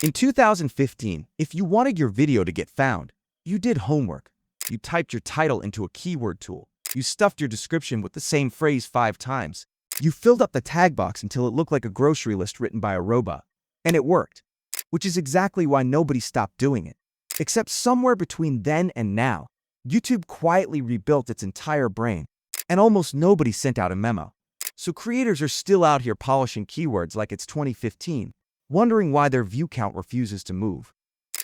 In 2015, if you wanted your video to get found, you did homework. You typed your title into a keyword tool. You stuffed your description with the same phrase 5 times. You filled up the tag box until it looked like a grocery list written by a robot. And it worked. Which is exactly why nobody stopped doing it. Except somewhere between then and now, YouTube quietly rebuilt its entire brain, and almost nobody sent out a memo. So creators are still out here polishing keywords like it's 2015, wondering why their view count refuses to move.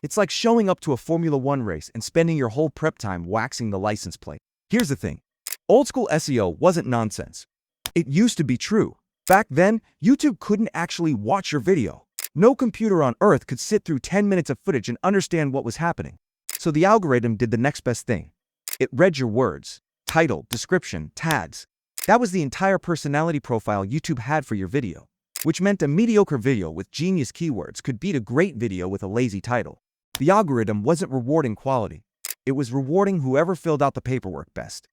It's like showing up to a Formula 1 race and spending your whole prep time waxing the license plate. Here's the thing. Old school SEO wasn't nonsense. It used to be true. Back then, YouTube couldn't actually watch your video. No computer on earth could sit through 10 minutes of footage and understand what was happening. So the algorithm did the next best thing. It read your words, title, description, tags. That was the entire personality profile YouTube had for your video, which meant a mediocre video with genius keywords could beat a great video with a lazy title. The algorithm wasn't rewarding quality. It was rewarding whoever filled out the paperwork best.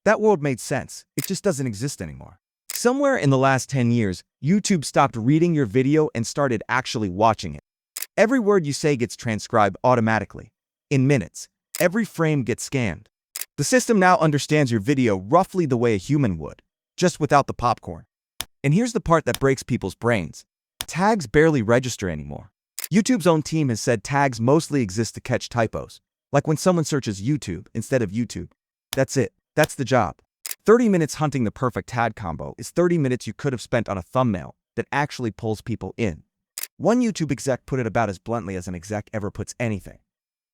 That world made sense. It just doesn't exist anymore. Somewhere in the last 10 years, YouTube stopped reading your video and started actually watching it. Every word you say gets transcribed automatically. In minutes, every frame gets scanned. The system now understands your video roughly the way a human would, just without the popcorn. And here's the part that breaks people's brains. Tags barely register anymore. YouTube's own team has said tags mostly exist to catch typos, like when someone searches YouTube instead of YouTube. That's it. That's the job. 30 minutes hunting the perfect tag combo is 30 minutes you could have spent on a thumbnail that actually pulls people in. One YouTube exec put it about as bluntly as an exec ever puts anything.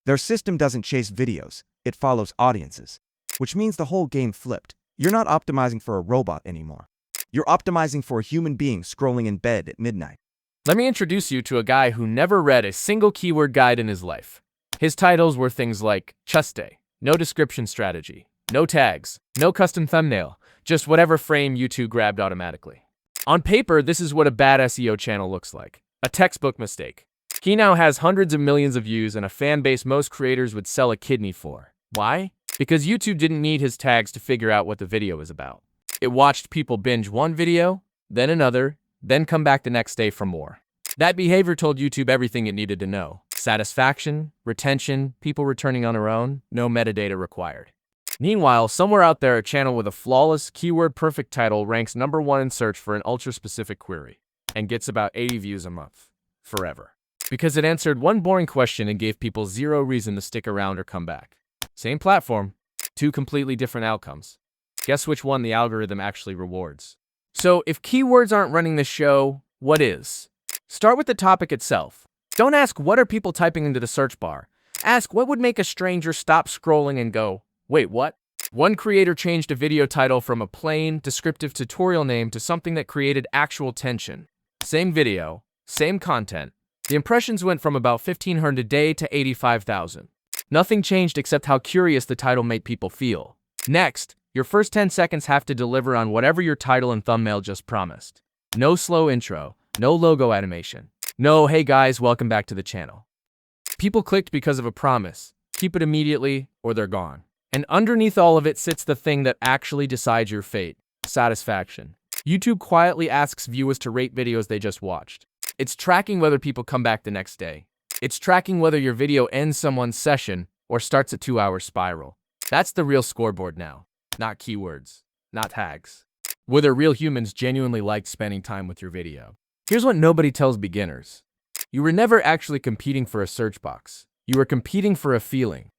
Their system doesn't chase videos, it follows audiences, which means the whole game flipped. You're not optimizing for a robot anymore. You're optimizing for a human being scrolling in bed at midnight. Let me introduce you to a guy who never read a single keyword guide in his life. His titles were things like Chest Day, no description strategy, no tags, no custom thumbnail, just whatever frame YouTube grabbed automatically. On paper, this is what a bad SEO channel looks like. A textbook mistake. He now has hundreds of millions of views and a fan base most creators would sell a kidney for. Why? Because YouTube didn't need his tags to figure out what the video is about. It watched people binge one video, then another, then come back the next day for more. That behavior told YouTube everything it needed to know. Satisfaction, retention, people returning on their own, no metadata required. Meanwhile, somewhere out there, a channel with a flawless, keyword-perfect title ranks #1 in search for an ultra-specific query and gets about 80 views a month. Forever. Because it answered one boring question and gave people zero reason to stick around or come back. Same platform, 2 completely different outcomes. Guess which one the algorithm actually rewards? So, if keywords aren't running the show, what is? Start with the topic itself. Don't ask what are people typing into the search bar. Ask what would make a stranger stop scrolling and go, wait, what? One creator changed a video title from a plain, descriptive tutorial name to something that created actual tension. Same video, same content. The impressions went from about 1,500 a day to 85,000. Nothing changed except how curious the title made people feel. Next, your first 10 seconds have to deliver on whatever your title and thumbnail just promised. No slow intro, no logo animation. No, hey guys, welcome back to the channel. People clicked because of a promise. Keep it immediately or they're gone. And underneath all of it sits the thing that actually decides your fate. Satisfaction. YouTube quietly asks viewers to rate videos they just watched. It's tracking whether people come back the next day. It's tracking whether your video ends someone's session or starts a 2-hour spiral. That's the real scoreboard now. Not keywords. Not tags. Whether real humans genuinely liked spending time with your video. Here's what nobody tells beginners. You were never actually competing for a search box. You were competing for a feeling.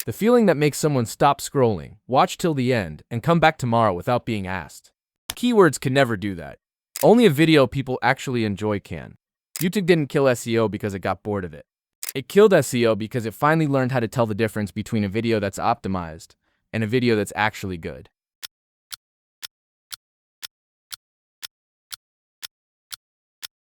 The feeling that makes someone stop scrolling, watch till the end, and come back tomorrow without being asked. Keywords can never do that. Only a video people actually enjoy can. YouTube didn't kill SEO because it got bored of it. It killed SEO because it finally learned how to tell the difference between a video that's optimized and a video that's actually good.